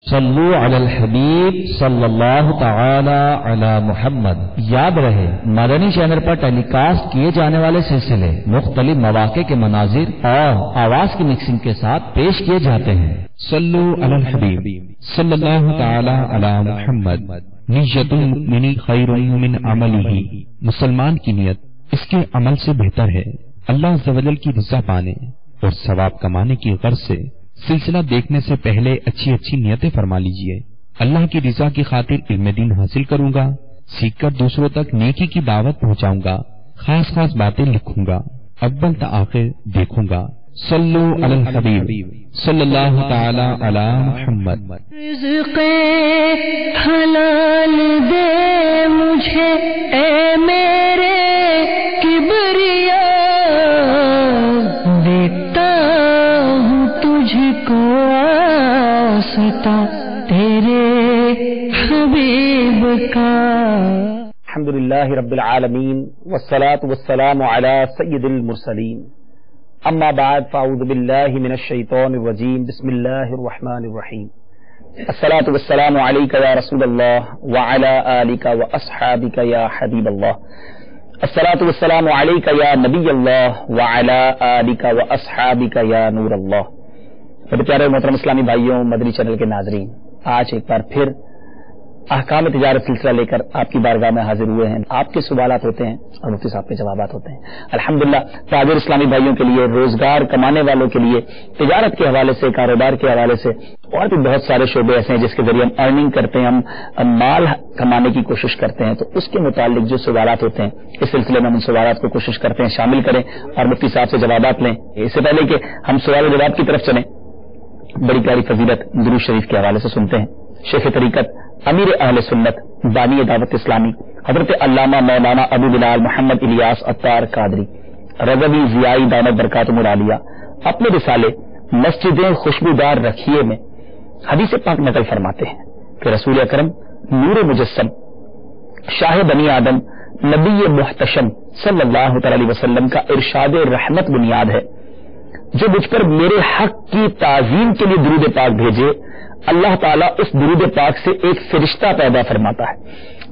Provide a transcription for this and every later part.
صلو علی الحبیب صلی اللہ تعالی علی محمد۔ یاد رہے مدنی چینل پر ٹیلی کاسٹ کیے جانے والے سلسلے مختلف مواقع کے مناظر اور آواز کی مکسنگ کے ساتھ پیش کیے جاتے ہیں۔ صلو علی الحبیب صلی اللہ تعالی علی محمد۔ نیت المؤمن خیر من عملہ، مسلمان کی نیت اس کے عمل سے بہتر ہے۔ اللہ عز و جل کی رضا پانے اور ثواب کمانے کی غرض سے سلسلہ دیکھنے سے پہلے اچھی اچھی نیتیں فرما لیجئے۔ اللہ کی رضا کی خاطر علم دین حاصل کروں گا، سیکھ کر دوسروں تک نیکی کی دعوت پہنچاؤں گا، خاص خاص باتیں لکھوں گا، اول تا آخر دیکھوں گا۔ صلو علی الحبیب صلی اللہ تعالی علی محمد۔ رزق حلال دے مجھے اے میرے کبریا، دیتا ہوں تجھ کو واسطہ تیرے حبیب کا۔ الحمدللہ رب العالمین والصلاة والسلام علی سید المرسلین، اما بعد فاعوذ باللہ من الشیطان الرجیم، بسم اللہ الرحمن الرحیم۔ الصلاة والسلام علیک یا رسول اللہ وعلی آلک واصحابک یا حبیب اللہ۔ الصلاة والسلام علیک یا نبی اللہ وعلی آلک واصحابک یا نور اللہ۔ میرے پیارے محترم اسلامی بھائیوں، مدنی چینل کے ناظرین، آج ایک بار پھر احکام تجارت سلسلہ لے کر آپ کی بارگاہ میں حاضر ہوئے ہیں۔ آپ کے سوالات ہوتے ہیں اور مفتی صاحب کے جوابات ہوتے ہیں۔ الحمدللہ تاجر اسلامی بھائیوں کے لیے، روزگار کمانے والوں کے لیے، تجارت کے حوالے سے، کاروبار کے حوالے سے اور بھی بہت سارے شعبے ایسے ہیں جس کے ذریعے ہم ارننگ کرتے ہیں، ہم مال کمانے کی کوشش کرتے ہیں۔ تو اس کے متعلق جو سوالات ہوتے ہیں اس سلسلے میں ہم ان سوالات کو کوشش کرتے ہیں شامل کریں اور مفتی صاحب سے جوابات لیں۔ اس سے پہلے کہ ہم سوال و جواب کی طرف چلیں، بڑی پیاری فضیلت درود شریف کے حوالے سے سنتے ہیں۔ شیخ طریقت، امیر اہل سنت، بانی دعوت اسلامی، حضرت علامہ مولانا ابو بلال محمد الیاس عطار قادری رضوی ضیائی دامت برکاتہم العالیہ اپنے رسالے مسجدیں خوشبودار رکھیے میں حدیث پاک نقل فرماتے ہیں کہ رسول اکرم نور مجسم شاہ بنی آدم نبی محتشم صلی اللہ تعالی علیہ وسلم کا ارشاد رحمت بنیاد ہے، جو مجھ پر میرے حق کی تعظیم کے لیے درود پاک بھیجے، اللہ تعالیٰ اس درود پاک سے ایک فرشتہ پیدا فرماتا ہے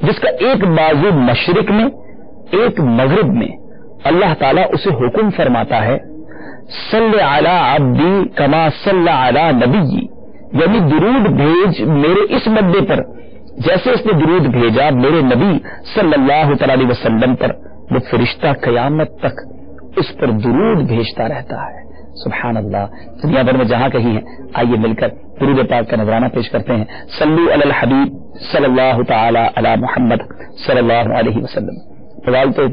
جس کا ایک بازو مشرق میں ایک مغرب میں، اللہ تعالیٰ اسے حکم فرماتا ہے صلی علی عبدی کما صلی علی نبی، یعنی درود بھیج میرے اس بندے پر جیسے اس نے درود بھیجا میرے نبی صلی اللہ تعالی علیہ وسلم پر، وہ فرشتہ قیامت تک اس پر درود بھیجتا رہتا ہے۔ سبحان اللہ۔ دنیا بھر میں جہاں کہیں ہیں، آئیے مل کر درود پاک کا نذرانہ پیش کرتے ہیں۔ صلو علی الحبیب صلی اللہ تعالی علی محمد صلی اللہ علیہ وسلم۔ سوال تو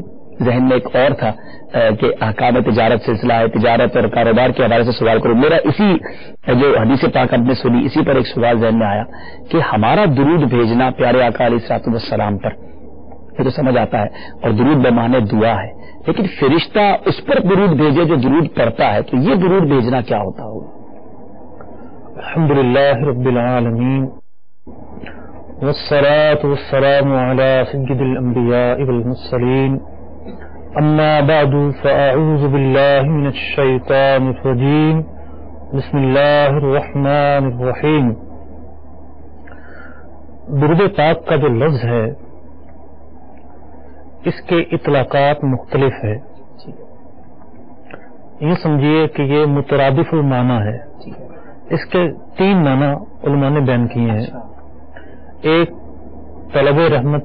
ذہن میں ایک اور تھا کہ احکام تجارت سلسلہ ہے، تجارت اور کاروبار کے حوالے سے سوال کروں۔ میرا اسی جو حدیث پاک ہم نے سنی اسی پر ایک سوال ذہن میں آیا کہ ہمارا درود بھیجنا پیارے آقا علیہ الصلوۃ والسلام پر، یہ تو سمجھ آتا ہے، اور درود بمعنی دعا ہے، لیکن فرشتہ اس پر درود بھیجے جو درود پڑھتا ہے، تو یہ درود بھیجنا کیا ہوتا ہوگا؟ الحمدللہ رب العالمین والصلاة والسلام علی سید الانبیاء والمرسلین، اما بعد فاعوذ باللہ من الشیطان الرجیم، بسم اللہ الرحمن الرحیم۔ درود پاک کا جو لفظ ہے اس کے اطلاقات مختلف ہے، یہ سمجھیے کہ یہ مترادف المعنی ہے۔ اس کے 3 معنی علماء نے بیان کیے ہیں، ایک طلب رحمت،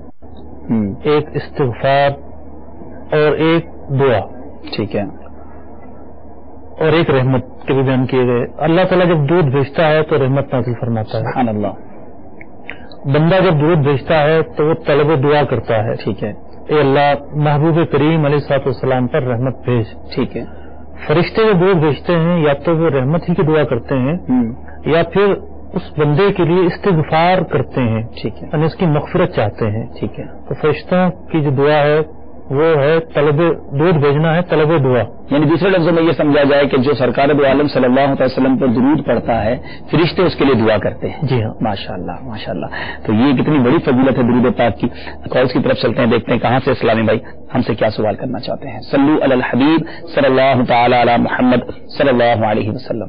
ایک استغفار اور ایک دعا، ٹھیک ہے، اور ایک رحمت کے بھی بیان کیے گئے۔ اللہ تعالیٰ جب درود بھیجتا ہے تو رحمت نازل فرماتا ہے، سبحان اللہ۔ بندہ جب درود بھیجتا ہے تو وہ طلب دعا کرتا ہے، ٹھیک ہے، اے اللہ محبوب کریم علیہ الصلوۃ والسلام پر رحمت بھیج۔ ٹھیک ہے، فرشتے جو درود بھیجتے ہیں یا تو وہ رحمت ہی کی دعا کرتے ہیں یا پھر اس بندے کے لیے استغفار کرتے ہیں، ٹھیک ہے، یعنی اس کی مغفرت چاہتے ہیں۔ ٹھیک ہے، تو فرشتوں کی جو دعا ہے وہ ہے طلب درود بھیجنا ہے، طلب دعا۔ یعنی دوسرے لفظوں میں یہ سمجھا جائے کہ جو سرکار دو عالم صلی اللہ علیہ وسلم پر درود پڑھتا ہے فرشتے اس کے لیے دعا کرتے ہیں۔ جی ہاں، ماشاءاللہ ماشاءاللہ۔ تو یہ کتنی بڑی فضیلت ہے درود پاک کی۔ کالز کی طرف چلتے ہیں، دیکھتے ہیں کہاں سے اسلامی بھائی ہم سے کیا سوال کرنا چاہتے ہیں۔ صلو علی الحبیب صلی اللہ تعالی علی محمد صلی اللہ علیہ وسلم۔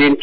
3,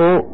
تو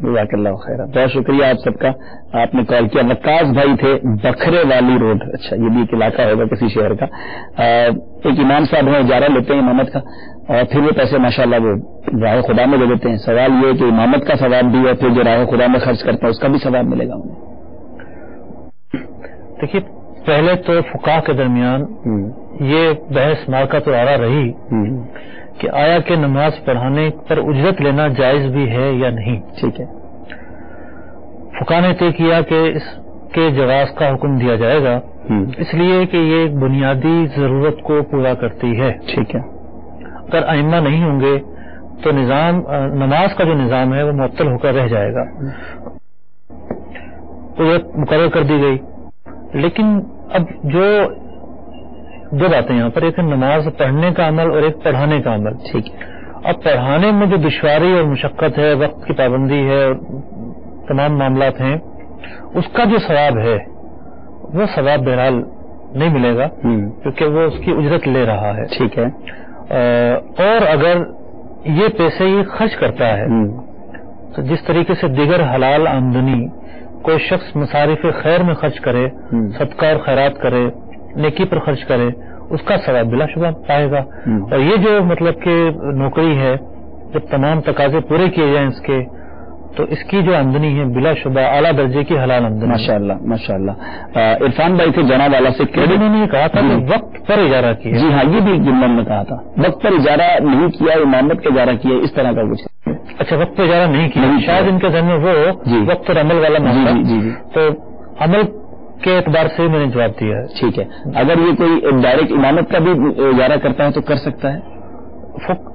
جزاک اللہ خیر. بہت شکریہ آپ سب کا, آپ نے کال کیا. وقاص بھائی تھے بکھرے والی روڈ, اچھا یہ بھی ایک علاقہ ہوگا کسی شہر کا. ایک امام صاحب ہیں, اجارہ لیتے ہیں امامت کا, اور پھر وہ پیسے ماشاءاللہ وہ راہ خدا میں دے دیتے ہیں. سوال یہ ہے کہ امامت کا ثواب بھی ہے, پھر جو راہ خدا میں خرچ کرتا ہے اس کا بھی ثواب ملے گا انہیں. دیکھیے پہلے تو فقہاء کے درمیان یہ بحث مارکا تو آرا رہی کہ آیا کہ نماز پڑھانے پر اجرت لینا جائز بھی ہے یا نہیں. ٹھیک ہے. فقہاء نے طے کیا کہ اس کے جواز کا حکم دیا جائے گا, اس لیے کہ یہ ایک بنیادی ضرورت کو پورا کرتی ہے. ٹھیک ہے. اگر ائمہ نہیں ہوں گے تو نماز کا جو نظام ہے وہ معطل ہو کر رہ جائے گا. اجرت مقرر کر دی گئی, لیکن اب جو دو باتیں یہاں پر, ایک نماز پڑھنے کا عمل اور ایک پڑھانے کا عمل. ٹھیک ہے. اب پڑھانے میں جو دشواری اور مشقت ہے, وقت کی پابندی ہے, اور تمام معاملات ہیں, اس کا جو ثواب ہے وہ ثواب بہرحال نہیں ملے گا کیونکہ وہ اس کی اجرت لے رہا ہے. ٹھیک ہے. اور اگر یہ پیسے ہی خرچ کرتا ہے تو جس طریقے سے دیگر حلال آمدنی کوئی شخص مصارف خیر میں خرچ کرے, صدقہ اور خیرات کرے, نیکی پر خرچ کرے, اس کا ثواب بلا شبہ پائے گا. اور یہ جو مطلب کہ نوکری ہے, جب تمام تقاضے پورے کیے جائیں اس کے, تو اس کی جو آمدنی ہے بلا شبہ اعلیٰ درجے کی حلال آمدنی. ماشاءاللہ ماشاءاللہ. عرفان بھائی تھے جناب والا سے, انہوں نے یہ کہا تھا کہ وقت پر اجارہ کیا. جی ہاں, یہ بھی جملہ میں کہا تھا, وقت پر اجارہ نہیں کیا, امامت کا اجارہ کیا, اس طرح کا کچھ. اچھا, وقت پر اجارہ نہیں کیا, شاید ان کے ذہن میں وہ وقت پر عمل والا مسئلہ. جی. تو عمل کے اعتبار سے میں نے جواب دیا ہے. ٹھیک ہے. اگر یہ کوئی ڈائریکٹ امامت کا بھی اجارہ کرتا ہے تو کر سکتا ہے.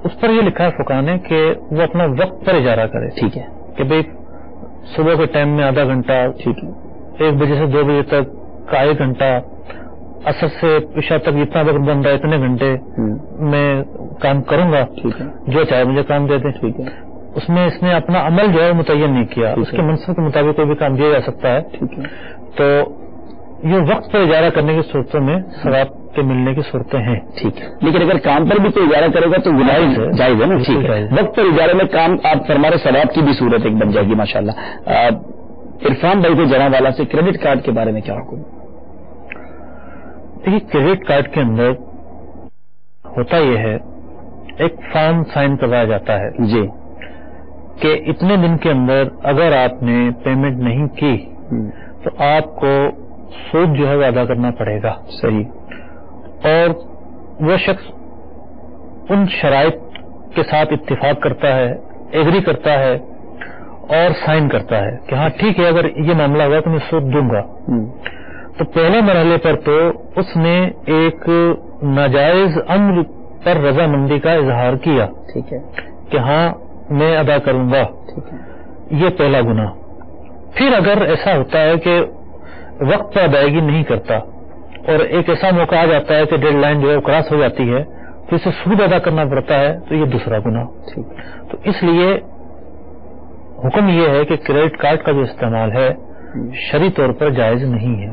اس پر یہ لکھا ہے فقہاء نے کہ وہ اپنا وقت پر اجارہ کرے. ٹھیک ہے. کہ بھائی صبح کے ٹائم میں آدھا گھنٹہ, ٹھیک ہے, 1 بجے سے 2 بجے تک کا 1 گھنٹہ, عصر سے عشاء تک اتنا وقت بن رہا ہے, اتنے گھنٹے میں کام کروں گا, ٹھیک ہے, جو چاہے مجھے کام دے دیں. ٹھیک ہے. اس میں اس نے اپنا عمل جو ہے متعین نہیں کیا, اس کے منصب کے مطابق کوئی بھی کام دیا جا سکتا ہے. ٹھیک ہے. تو یہ وقت پر اجارہ کرنے کی صورتوں میں ثواب کے ملنے کی صورتیں ہیں. ٹھیک ہے. لیکن اگر کام پر بھی کوئی اجارہ کرے گا تو گناہ جائز ہے نا. ٹھیک ہے. وقت پر اجارے میں کام آپ فرمارے ثواب کی بھی صورت ایک بن جائے گی ماشاءاللہ. عرفان بھائی کو جناب والا سے کریڈٹ کارڈ کے بارے میں کیا حکم؟ دیکھیے کریڈٹ کارڈ کے اندر ہوتا یہ ہے, ایک فارم سائن کروایا جاتا ہے جی کہ اتنے دن کے اندر اگر آپ نے پیمنٹ نہیں کی تو آپ کو سود جو ہے وہ ادا کرنا پڑے گا. صحیح. اور وہ شخص ان شرائط کے ساتھ اتفاق کرتا ہے, ایگری کرتا ہے اور سائن کرتا ہے کہ ہاں ٹھیک ہے, اگر یہ معاملہ ہوا تو میں سود دوں گا. تو پہلے مرحلے پر تو اس نے ایک ناجائز امر پر رضامندی کا اظہار کیا. ٹھیک ہے. کہ ہاں میں ادا کروں گا. ٹھیک ہے. یہ پہلا گناہ. پھر اگر ایسا ہوتا ہے کہ وقت پر ادائیگی نہیں کرتا اور ایک ایسا موقع آ جاتا ہے کہ ڈیڈ لائن جو ہے وہ کراس ہو جاتی ہے تو اسے سود ادا کرنا پڑتا ہے, تو یہ دوسرا گناہ. تو اس لیے حکم یہ ہے کہ کریڈٹ کارڈ کا جو استعمال ہے شرعی طور پر جائز نہیں ہے.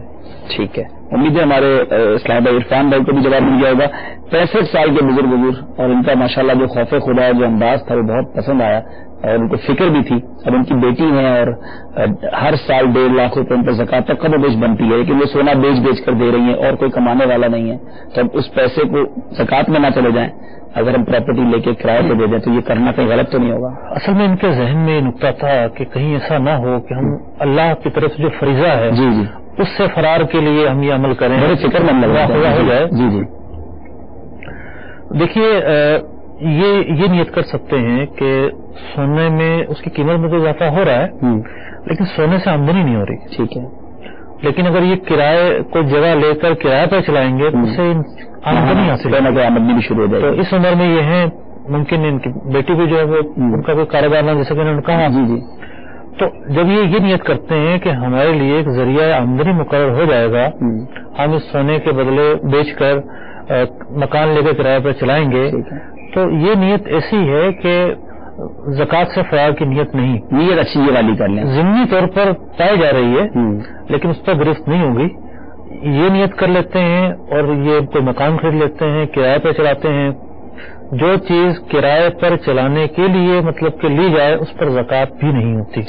ٹھیک ہے. امید ہے ہمارے اسلام بھائی عرفان بھائی کو بھی جواب مل گیا ہوگا. 65 سال کے بزرگ اور ان کا ماشاءاللہ جو خوف خدا جو انداز تھا وہ بہت پسند آیا اور ان کو فکر بھی تھی. اب ان کی بیٹی ہیں اور ہر سال 1.5 لاکھ روپے ان پر زکات تک کم و بیش بنتی ہے, لیکن وہ سونا بیچ کر دے رہی ہیں اور کوئی کمانے والا نہیں ہے. تو اب اس پیسے کو زکات میں نہ چلے جائیں, اگر ہم پراپرٹی لے کے کرایہ پہ دے دیں تو یہ کرنا کہیں غلط تو نہیں ہوگا؟ اصل میں ان کے ذہن میں یہ نقطہ تھا کہ کہیں ایسا نہ ہو کہ ہم اللہ کی طرف سے جو فریضہ ہے جی جی اس سے فرار کے لیے ہم یہ عمل کریں. بڑے فکر مند لگ رہا ہو جائے. جی جی. دیکھیے یہ نیت کر سکتے ہیں کہ سونے میں اس کی قیمت میں تو اضافہ ہو رہا ہے لیکن سونے سے آمدنی نہیں ہو رہی. ٹھیک ہے. لیکن اگر یہ کرائے کوئی جگہ لے کر کرایہ پہ چلائیں گے تو اس سے آمدنی حاصل آمدنی بھی شروع ہو جائے. تو اس عمر میں یہ ہے ممکن ان کی بیٹی بھی جو ہے وہ ان کا کوئی کاروبار نہ, جیسے کہ انہوں نے کہا. جی جی. تو جب یہ نیت کرتے ہیں کہ ہمارے لیے ایک ذریعہ آمدنی مقرر ہو جائے گا, ہم اس سونے کے بدلے بیچ کر مکان لے کے کرایہ پر چلائیں گے, تو یہ نیت ایسی ہے کہ زکوٰۃ سے فرار کی نیت نہیں. نیت اچھی یہ والی کر لیں, ضمنی طور پر پائی جا رہی ہے لیکن اس پر گرفت نہیں ہوگی. یہ نیت کر لیتے ہیں اور یہ کوئی مکان خرید لیتے ہیں, کرایہ پہ چلاتے ہیں, جو چیز کرائے پر چلانے کے لیے مطلب کہ لی جائے اس پر زکوٰۃ بھی نہیں ہوتی.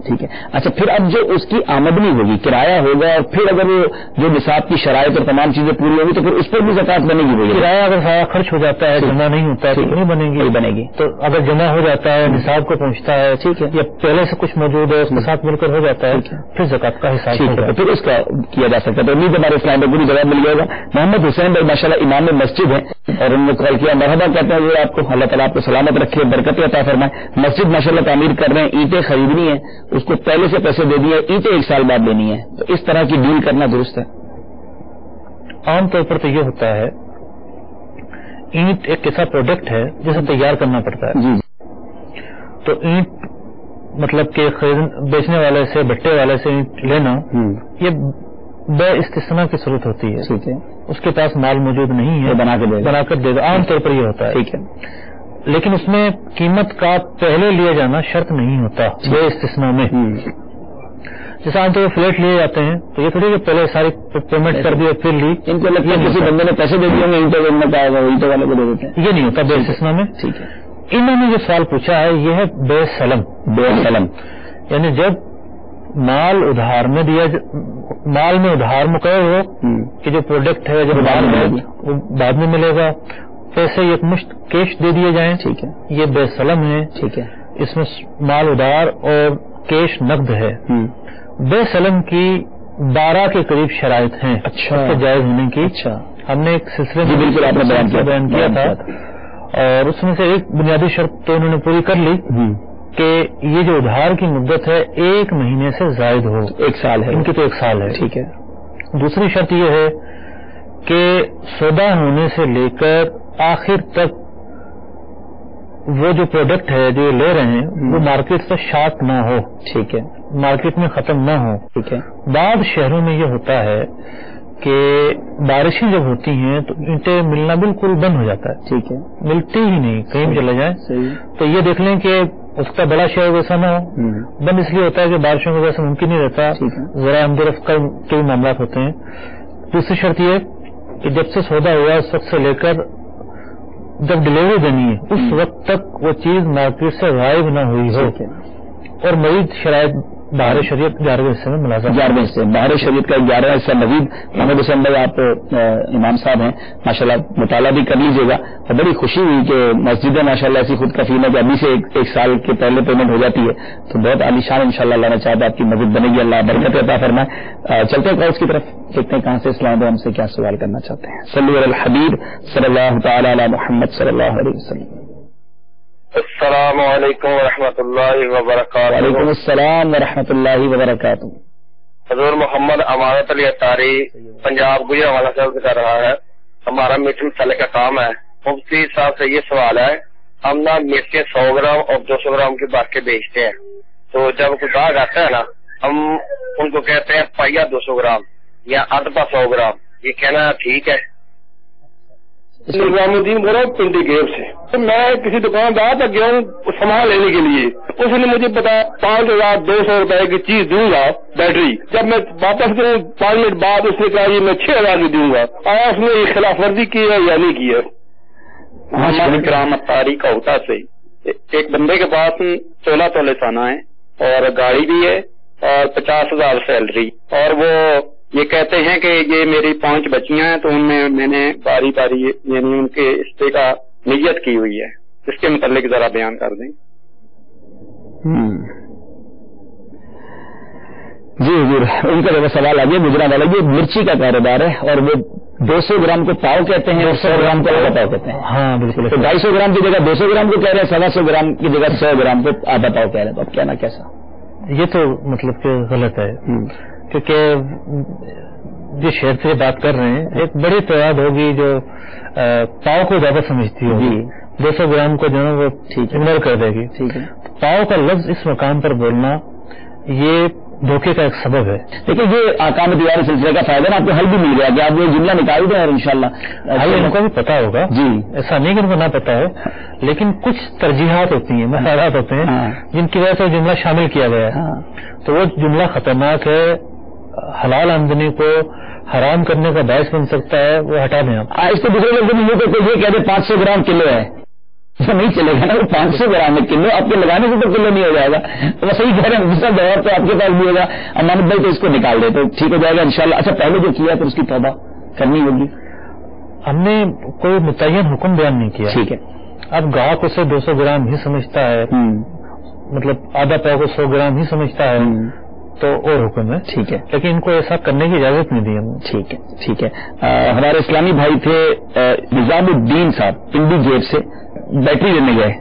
ٹھیک ہے. اچھا پھر اب جو اس کی آمدنی ہوگی کرایہ ہوگا اور پھر اگر وہ جو نصاب کی شرائط اور تمام چیزیں پوری ہوگی تو پھر اس پر بھی زکوٰۃ بنے گی. کرایہ اگر سارا خرچ ہو جاتا ہے جمع نہیں ہوتا ہے تو نہیں بنے گی. تو اگر جمع ہو جاتا ہے نصاب کو پہنچتا ہے ٹھیک ہے یا پہلے سے کچھ موجود ہے اس کے ساتھ مل کر ہو جاتا ہے پھر زکوٰۃ کا حساب ہوگا. پھر اس کا کیا جا سکتا ہے. تو امید ہمارے اسلام میں پوری جواب مل جائے گا. محمد حسین بھائی ماشاءاللہ امام مسجد ہیں اور انہوں نے کال کیا مرحبا کہتے ہیں آپ کو اللہ تعالیٰ آپ کو سلامت رکھے برکت عطا فرمائے. مسجد ماشاءاللہ تعمیر کر رہے ہیں اینٹیں خریدنی ہیں اس کو پہلے سے پیسے دے دیے اینٹیں 1 سال بعد لینی ہے تو اس طرح کی ڈیل کرنا درست ہے؟ عام طور پر تو یہ ہوتا ہے اینٹ ایک ایسا پروڈکٹ ہے جسے تیار کرنا پڑتا ہے. جی تو اینٹ مطلب کہ بیچنے والے سے بھٹے والے سے اینٹ لینا یہ بے استثناء کی صورت ہوتی ہے. ٹھیک ہے. اس کے پاس مال موجود نہیں ہے بنا کر دے گا. عام طور پر یہ ہوتا ہے. ٹھیک ہے. لیکن اس میں قیمت کا پہلے لیا جانا شرط نہیں ہوتا بے استثناء میں. جیسے عام طور پر فلیٹ لیے جاتے ہیں تو یہ تھوڑی کہ پہلے ساری پیمنٹ کر دی اور پھر لی. ان کو لگتا ہے کسی بندے نے پیسے دے دیے اینٹوں والے کو دے دیتے ہیں. یہ نہیں ہوتا بے استثناء میں. ٹھیک ہے. انہوں نے جو سوال پوچھا ہے یہ ہے بے سلم. یعنی جب مال ادھار میں مال میں ادھار مقرر ہو کہ جو پروڈکٹ ہے جو ادھار ہے وہ بعد میں ملے گا پیسے ایک مشت کیش دے دیے جائیں. ٹھیک ہے. یہ بے سلم ہے. ٹھیک ہے. اس میں مال ادھار اور کیش نقد ہے. بے سلم کی 12 کے قریب شرائط ہیں. اچھا. اس کے جائز ہونے کی. اچھا. ہم نے ایک سلسلے میں بالکل آپ نے بیان کیا تھا اور اس میں سے ایک بنیادی شرط تو انہوں نے پوری کر لی کہ یہ جو ادھار کی مدت ہے 1 مہینے سے زائد ہو. 1 سال ہے ان کی تو 1 سال ہے. ٹھیک ہے. دوسری شرط یہ ہے کہ سودا ہونے سے لے کر آخر تک وہ جو پروڈکٹ ہے جو لے رہے ہیں وہ مارکیٹ سے شارٹ نہ ہو. ٹھیک ہے. مارکیٹ میں ختم نہ ہو. ٹھیک ہے. بعض شہروں میں یہ ہوتا ہے کہ بارشیں جب ہوتی ہیں تو اینٹیں ملنا بالکل بند ہو جاتا ہے. ٹھیک ہے. ملتی ہی نہیں کہیں بھی چلے جائیں. تو یہ دیکھ لیں کہ اس کا بڑا شہر ویسا نہ ہو. بند اس لیے ہوتا ہے کہ بارشوں کی وجہ سے ممکن نہیں رہتا ذرا اندرفت کے معاملات ہوتے ہیں. دوسری شرط یہ کہ جب سے سودا ہوا اس وقت سے لے کر جب ڈلیوری دینی ہے اس وقت تک وہ چیز مارکیٹ سے غائب نہ ہوئی ہو اور مزید شرائط بہار شریعت 11ویں حصے میں ملازم. 11ویں حصے بہار شریعت کا 11واں حصہ مزید محمد حسین بھائی آپ امام صاحب ہیں ماشاءاللہ مطالعہ بھی کر لیجیے گا. اور بڑی خوشی ہوئی کہ مسجدیں ماشاءاللہ ایسی خود کفیل ہے کہ ابھی سے 1 سال کے پہلے پیمنٹ ہو جاتی ہے تو بہت عالی شان انشاءاللہ اللہ نے چاہتا آپ کی مدد بنے گی. اللہ برکت عطا فرمائے. چلتے ہیں کالس کی طرف دیکھتے ہیں کہاں سے اسلام ہم سے کیا سوال کرنا چاہتے ہیں. صلی علی الحبیب صلی اللہ تعالی علی محمد صلی اللہ علیہ وسلم. السلام علیکم ورحمۃ اللہ وبرکاتہ. وعلیکم السلام ورحمۃ اللہ وبرکاتہ. حضور محمد امارت علی اطاری پنجاب گجرانوالہ سے کر رہا ہے. ہمارا میٹھے مسالے کا کام ہے. مفتی صاحب سے یہ سوال ہے ہم نا مرچیں 100 گرام اور 200 گرام کی بار کے بیچتے ہیں تو جب کوئی گاہک آتا ہے نا ہم ان کو کہتے ہیں پائیا 200 گرام یا ادپا 100 گرام. یہ کہنا ٹھیک ہے؟ نظام الدین بول رہا ہوں پنڈی گیب سے. میں کسی دکاندار تک گیا ہوں سامان لینے کے لیے. اس نے مجھے بتایا 5,200 روپے کی چیز دوں گا بیٹری. جب میں واپس کروں 5 منٹ بعد اس نے کہا یہ میں 6,000 کی دوں گا. آیا اس نے خلاف ورزی کی ہے یا نہیں کی ہے؟ محمد کرام اطاری کا ہوتا سے ایک بندے کے پاس 16 تولے سونا ہے اور گاڑی بھی ہے اور 50,000 سیلری اور وہ یہ کہتے ہیں کہ یہ میری 5 بچیاں ہیں تو ان میں میں نے باری باری یعنی ان کے رشتے کا نیت کی ہوئی ہے. اس کے متعلق ذرا بیان کر دیں. جی حضور ان کا جب سوال آگے گجرا والا یہ مرچی کا کاروبار ہے اور وہ 200 گرام کو پاؤ کہتے ہیں اور 100 گرام کو آدھا پاؤ کہتے ہیں. ہاں بالکل. تو 250 گرام کی جگہ 200 گرام کو کہہ رہے ہیں 125 گرام کی جگہ 100 گرام کو آدھا پاؤ کہہ رہے ہیں. تو اب کہنا کیسا؟ یہ تو مطلب کہ غلط ہے کیونکہ جس شہر سے بات کر رہے ہیں ایک بڑی تعداد ہوگی جو پاؤ کو زیادہ سمجھتی ہوگی. 200 گرام کو جو ہے وہ اگنور کر دے گی. پاؤ کا لفظ اس مقام پر بولنا یہ دھوکے کا ایک سبب ہے. لیکن یہ آکام دیواری سلسلے کا فائدہ نا آپ کو حل بھی مل گیا کہ آپ یہ جملہ نکال دیں اور انشاءاللہ ان کو بھی پتا ہوگا. جی ایسا نہیں کہ ان کو نہ پتا ہو لیکن کچھ ترجیحات ہوتی ہیں مسائلات ہوتے ہیں جن کی وجہ سے جملہ شامل کیا گیا ہے تو وہ جملہ خطرناک ہے. حلال آمدنی کو حرام کرنے کا باعث بن سکتا ہے وہ ہٹا دیں آپ. اس کو دوسرے لفظ میں یہ کہہ دیں 500 گرام کلو ہے وہ نہیں چلے گا نا, وہ 500 گرام میں کلو, آپ کے لگانے سے تو کلو نہیں ہو جائے گا. وہ صحیح کہہ رہے ہیں, دوسرا دور تو آپ کے پاس بھی ہوگا امانت بھائی, تو اس کو نکال دے تو ٹھیک ہو جائے گا انشاءاللہ. اچھا پہلے جو کیا پھر اس کی توبہ کرنی ہوگی. ہم نے کوئی متعین حکم بیان نہیں کیا. ٹھیک ہے. اب گاہک اسے 200 گرام ہی سمجھتا ہے, مطلب آدھا پاؤ کو 100 گرام ہی سمجھتا ہے, تو اور حکم ہے. ٹھیک ہے, لیکن ان کو ایسا کرنے کی اجازت نہیں دی ہم نے. ٹھیک ہے, ٹھیک ہے. ہمارے اسلامی بھائی تھے نظام الدین صاحب, انڈی گیٹ سے بیٹری لینے گئے.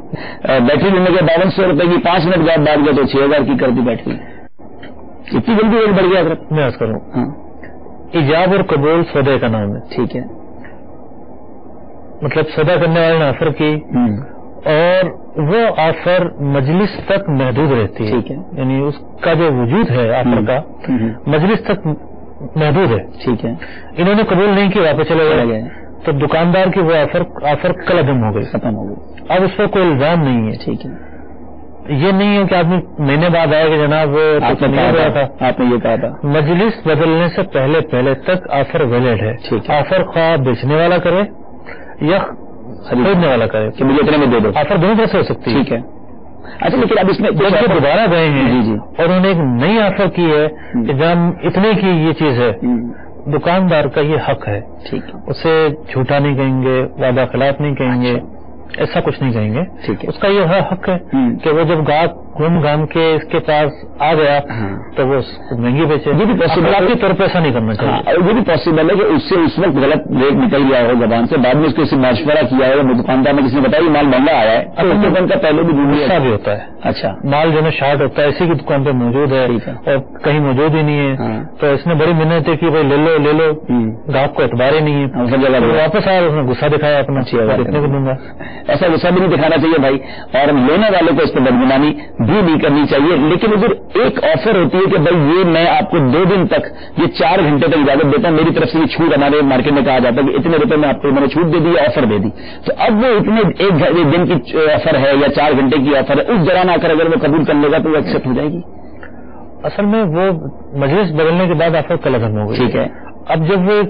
بیٹری لینے گئے 5200 روپے کی, 5 منٹ بعد گئے تو 6000 کی کر دی بیٹری. اتنی جلدی ریٹ بڑھ گیا حضرت. میں عرض کروں, ایجاب اور قبول سودے کا نام ہے. ٹھیک ہے, مطلب سودا کرنے والے نے آفر کی اور وہ آفر مجلس تک محدود رہتی ہے. ٹھیک ہے, یعنی اس کا جو وجود ہے آفر کا مجلس تک محدود ہے. ٹھیک ہے. انہوں نے قبول نہیں کی, واپس چلے گئے, تو دکاندار کی وہ آفر کل عدم ہو گئی, ختم ہو گئی. اب اس پر کوئی الزام نہیں ہے. ٹھیک ہے. یہ نہیں ہے کہ آدمی مہینے بعد آئے کہ جناب وہ آپ نے یہ کہا تھا مجلس بدلنے سے پہلے تک آفر ویلڈ ہے. آفر خواہ بیچنے والا کرے یا خریدنے والا کرے کہ مجھے اتنے میں دے دو, آفر دونوں طرح سے ہو سکتی ہے. ٹھیک ہے. اچھا لیکن اب اس میں جب دوبارہ گئے ہیں اور انہوں نے ایک نئی آفر کی ہے کہ جب اتنے کی یہ چیز ہے, دکاندار کا یہ حق ہے. ٹھیک ہے, اسے جھوٹا نہیں کہیں گے, وعدہ خلاف نہیں کہیں گے, ایسا کچھ نہیں کہیں گے. اس کا یہ حق ہے کہ وہ جب گاہک گھوم گھام کے اس کے پاس آ گیا تو وہ مہنگی بیچے. یہ بھی پاسبل کے طور پہ ایسا نہیں کرنا چاہیے. یہ بھی پاسبل ہے کہ اس سے اس وقت غلط ریٹ نکل گیا ہو زبان سے, بعد میں اس کو مشورہ کیا ہے, دکاندار نے کسی نے بتایا مال مہنگا آیا ہے, اپن کا پہلے بھی غصہ بھی ہوتا ہے. اچھا, مال جو ہے شارٹ ہوتا ہے, اسی کی دکان پہ موجود ہے اور کہیں موجود ہی نہیں ہے, تو اس نے بڑی محنت ہے کہ بھائی لے لو, گاہک کو اعتبار ہی نہیں ہے, واپس آیا, اس نے غصہ دکھایا اپنا, اتنے کو دوں گا. ایسا غصہ بھی نہیں دکھانا چاہیے بھائی, اور لینے والے کو اس پہ بدگمانی بھی نہیں کرنی چاہیے. لیکن ادھر ایک آفر ہوتی ہے کہ بھائی یہ میں آپ کو 2 دن تک, یہ 4 گھنٹے تک اجازت دیتا ہوں, میری طرف سے یہ چھوٹ, ہمارے مارکیٹ میں کہا جاتا ہے کہ اتنے روپے میں آپ کو میں نے چھوٹ دے دی, آفر دے دی. تو اب وہ اتنے ایک دن کی آفر ہے یا 4 گھنٹے کی آفر ہے, اس دوران آ کر اگر وہ قبول کر لے گا تو وہ ایکسپٹ ہو جائے گی. اصل میں وہ مجلس بدلنے کے بعد آفر کل ختم ہو گئی. ٹھیک ہے. اب جب وہ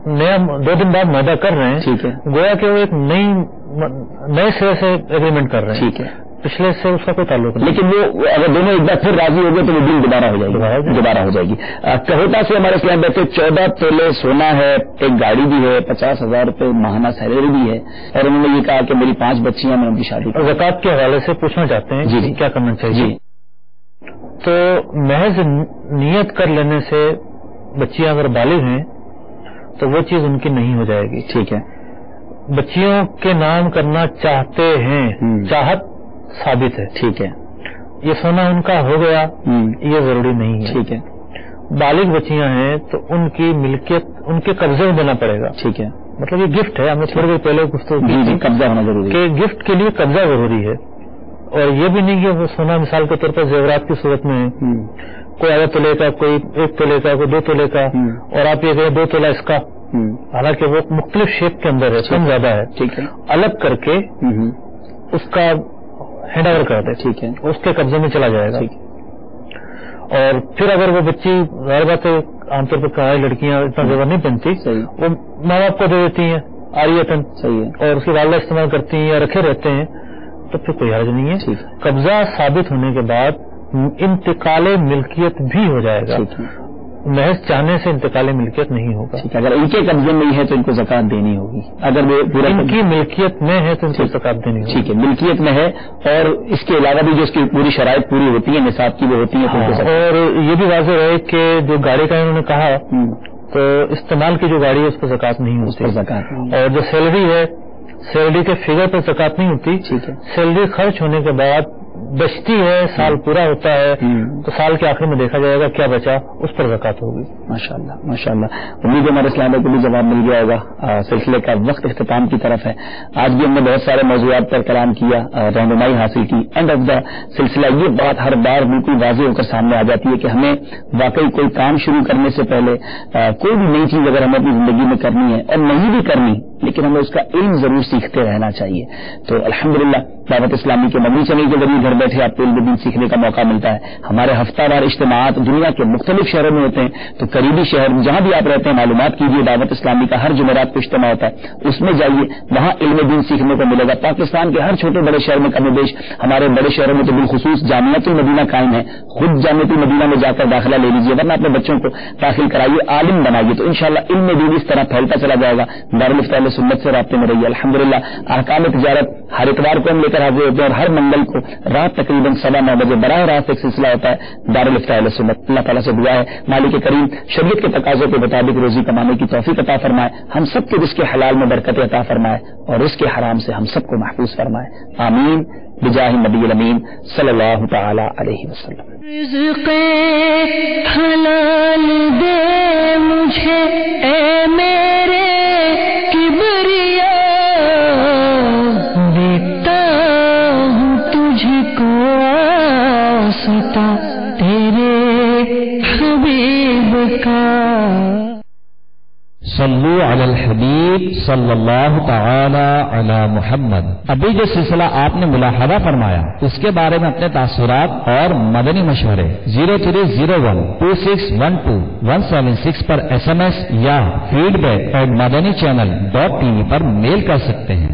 نیا 2 دن بعد معاہدہ کر رہے ہیں, ٹھیک ہے, گویا کہ وہ ایک نئے سرے سے ایگریمنٹ کر رہے ہیں. ٹھیک ہے, پچھلے سے اس کا کوئی تعلق نہیں. لیکن وہ اگر دونوں ایک بار پھر راضی ہو گئے تو وہ ڈیل دوبارہ ہو جائے گی. کہوٹا سے ہمارے اسلام بیٹھے 14 تولے سونا ہے, ایک گاڑی بھی ہے, 50,000 روپے ماہانہ سیلری بھی ہے, اور انہوں نے یہ کہا کہ میری 5 بچیاں, میں ان کی شادی. زکوٰۃ کے حوالے سے پوچھنا چاہتے ہیں جی کیا کرنا چاہیے. تو محض نیت کر لینے سے بچیاں اگر بالغ ہیں تو وہ چیز ان کی نہیں ہو جائے گی. ٹھیک ہے. بچیوں کے نام کرنا چاہتے ہیں, چاہت ثابت ہے. ٹھیک ہے. یہ سونا ان کا ہو گیا یہ ضروری نہیں ہے. ٹھیک ہے. بالغ بچیاں ہیں تو ان کی ملکیت ان کے قبضے میں دینا پڑے گا. ٹھیک ہے. مطلب یہ گفٹ ہے, ہم نے تھوڑی دیر پہلے گفتگو کی قبضہ ہونا ضروری ہے, کہ گفٹ کے لیے قبضہ ضروری ہے. اور یہ بھی نہیں کہ وہ سونا مثال کے طور پر زیورات کی صورت میں ہے, کوئی آدھا تولے کا, کوئی 1 تولے کا, کوئی 2 تولے کا, اور آپ یہ کہیں 2 تولا اس کا, حالانکہ وہ مختلف شیپ کے اندر ہے, کم زیادہ ہے. ٹھیک ہے. الگ کر کے اس کا ہینڈ اوور کر دے. ٹھیک ہے. اس کے قبضے میں چلا جائے گا. اور پھر اگر وہ بچی, ظاہر بات ہے عام طور پر کہاں لڑکیاں اتنا زیور نہیں پہنتی, وہ ماں باپ کو دے دیتی ہیں عاریتاً, اور اس کی والدہ استعمال کرتی ہیں یا رکھے رہتے ہیں, تو پھر کوئی حرج نہیں ہے. قبضہ ثابت ہونے کے بعد انتقال ملکیت بھی ہو جائے گا. محض چاہنے سے انتقال ملکیت نہیں ہوگا. اگر ان کے قبضے میں ہی ہے تو ان کو زکوٰۃ دینی ہوگی. اگر وہ ان کی ملکیت میں ہے تو ان کو زکوٰۃ دینی ہوگی. ٹھیک ہے, ملکیت میں ہے, اور اس کے علاوہ بھی جو اس کی پوری شرائط پوری ہوتی ہے, نصاب کی وہ ہوتی ہے. اور یہ بھی واضح رہے کہ جو گاڑی کا انہوں نے کہا, تو استعمال کی جو گاڑی ہے اس پر زکوٰۃ نہیں ہوتی. اور جو سیلری ہے, سیلری کے فگر پر زکوٰۃ نہیں ہوتی. سیلری خرچ ہونے کے بعد بچتی ہے, سال پورا ہوتا ہے تو سال کے آخر میں دیکھا جائے گا کیا بچا, اس پر زکوٰۃ ہوگی. ماشاءاللہ ماشاءاللہ. امید ہے ہمارے اسلام کو بھی جواب مل گیا ہوگا. سلسلے کا وقت اختتام کی طرف ہے. آج بھی ہم نے بہت سارے موضوعات پر کلام کیا, رہنمائی حاصل کی. اینڈ آف دا سلسلہ یہ بات ہر بار بالکل واضح ہو کر سامنے آ جاتی ہے کہ ہمیں واقعی کوئی کام شروع کرنے سے پہلے کوئی بھی نئی چیز اگر ہمیں اپنی زندگی میں کرنی ہے اور نہیں بھی کرنی, لیکن ہمیں اس کا علم ضرور سیکھتے رہنا چاہیے. تو الحمدللہ دعوت اسلامی کے مدنی چینل کے ذریعے گھر بیٹھے آپ کو علم دین سیکھنے کا موقع ملتا ہے. ہمارے ہفتہ وار اجتماعات دنیا کے مختلف شہروں میں ہوتے ہیں، تو قریبی شہر جہاں بھی آپ رہتے ہیں معلومات کیجیے. دعوت اسلامی کا ہر جمعرات کو اجتماع ہوتا ہے، اس میں جائیے، وہاں علم دین سیکھنے کو ملے گا. پاکستان کے ہر چھوٹے بڑے شہر میں کم و بیش، ہمارے بڑے شہروں میں تو بالخصوص جامعۃ المدینہ قائم ہے. خود جامعۃ المدینہ میں جا کر داخلہ لے لیجیے، ورنہ اپنے بچوں کو داخل کرائیے، عالم بنائیے، تو انشاءاللہ علم دین اس طرح پھیلتا چلا جائے گا. دارالفتہ اہل سنت سے رابطے میں رہیے. الحمدللہ احکام تجارت ہر اتوار کو ہم لے کر حاضر ہوتے ہیں، اور ہر منگل کو رات تقریباً 9:15 بجے براہ راست ایک سلسلہ ہوتا ہے دارالفتہ اہل سنت. اللہ تعالیٰ سے دعا ہے مالک کریم شریعت کے تقاضوں کے مطابق روزی کمانے کی توفیق عطا فرمائے، ہم سب کے رزق حلال میں برکت عطا فرمائے، اور رزق حرام سے ہم سب کو محفوظ فرمائے. آمین بجاہ نبی الامین صلی اللہ تعالی علیہ وسلم. رزق حلال دے مجھے اے میرے کبریا، دیتا ہوں تجھ کو واسطہ تیرے حبیب کا. صلو علی الحبیب صلی اللہ تعالی علی محمد. ابھی جو سلسلہ آپ نے ملاحظہ فرمایا اس کے بارے میں اپنے تاثرات اور مدنی مشورے 03012612 پر SMS یا feedback@madanichannel.tv پر میل کر سکتے ہیں.